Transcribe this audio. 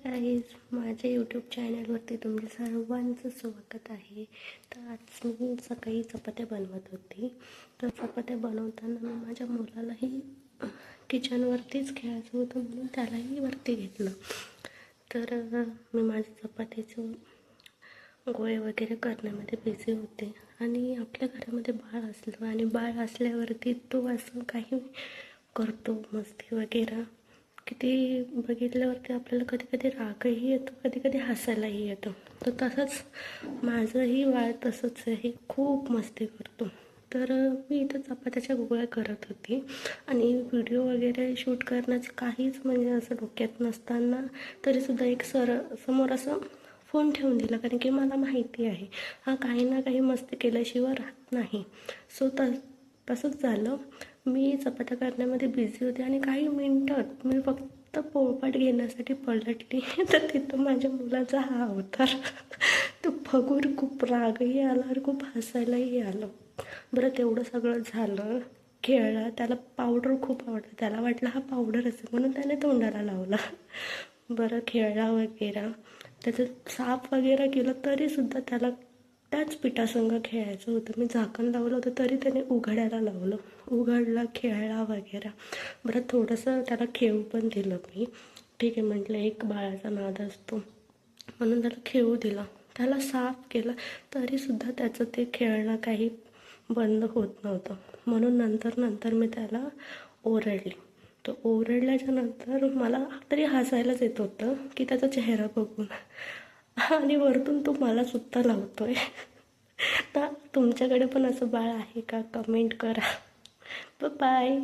Guys, माझ्या YouTube चॅनलवरती तुमच्या सर्वांचं स्वागत आहे. तर आज मी सकाळी चपात्या बनवत होती. तर चपात्या बनवताना मी माझ्या मुलालाही किचनवरतीच खेळायचं होतं म्हणून त्यालाही वरती घेतलं. तर मी माझ्या चपातीचं गोळे वगैरे करण्यामध्ये बिझी होते. आणि आपल्या घरामध्ये बाळ असलं आणि बाळ असल्यावरती तो असं काही करतो मस्ती वगैरे की ते बघितल्यावरती आपल्याला कधी कधी रागही येतो, कधी कधी हसायलाही येतं. तर तसंच माझंही बाळ तसंच आहे, खूप मस्ती करतो. तर मी इथं चपात्याच्या गोळ्या करत होती आणि व्हिडिओ वगैरे शूट करण्याचं काहीच म्हणजे असं डोक्यात नसताना तरीसुद्धा एक समोर असं फोन ठेवून दिला, कारण की मला माहिती आहे हा काही ना काही मस्ती केल्याशिवाय राहत नाही. सो तसंच झालं. मी चपात्या करण्यामध्ये बिझी होते आणि काही मिनटात मी फक्त पोळपाट घेण्यासाठी पलटली तर तिथं माझ्या मुलाचा हा अवतार. तो बघून खूप रागही आला आणि खूप हसायलाही आलं. बरं, तेवढं सगळं झालं, खेळला. त्याला पावडर खूप आवडतं, त्याला वाटलं हा पावडरच आहे म्हणून त्याने तोंडाला लावला. बरं, खेळला वगैरे, त्याचं साफ वगैरे केलं तरीसुद्धा त्याला त्याच पिठासंग खेळायचं होतं. मी झाकण लावलं होतं तरी त्याने उघडायला लावलं. उघडला, खेळला वगैरे. बरं, थोडंसं त्याला खेळू पण दिलं मी. ठीक आहे म्हटलं, एक बाळाचा नाद असतो म्हणून त्याला खेळू दिला. त्याला साफ केलं तरीसुद्धा त्याचं ते खेळणं काही बंद होत नव्हतं. म्हणून नंतर मी त्याला ओरडली. तर ओरडल्याच्या नंतर मला तरी हसायलाच येत होतं की त्याचा चेहरा बघून. आणि वरतून तो मला सुद्धा लावतोय. तर तुमच्याकडे पण असं बाळ आहे का? कमेंट करा. बाय.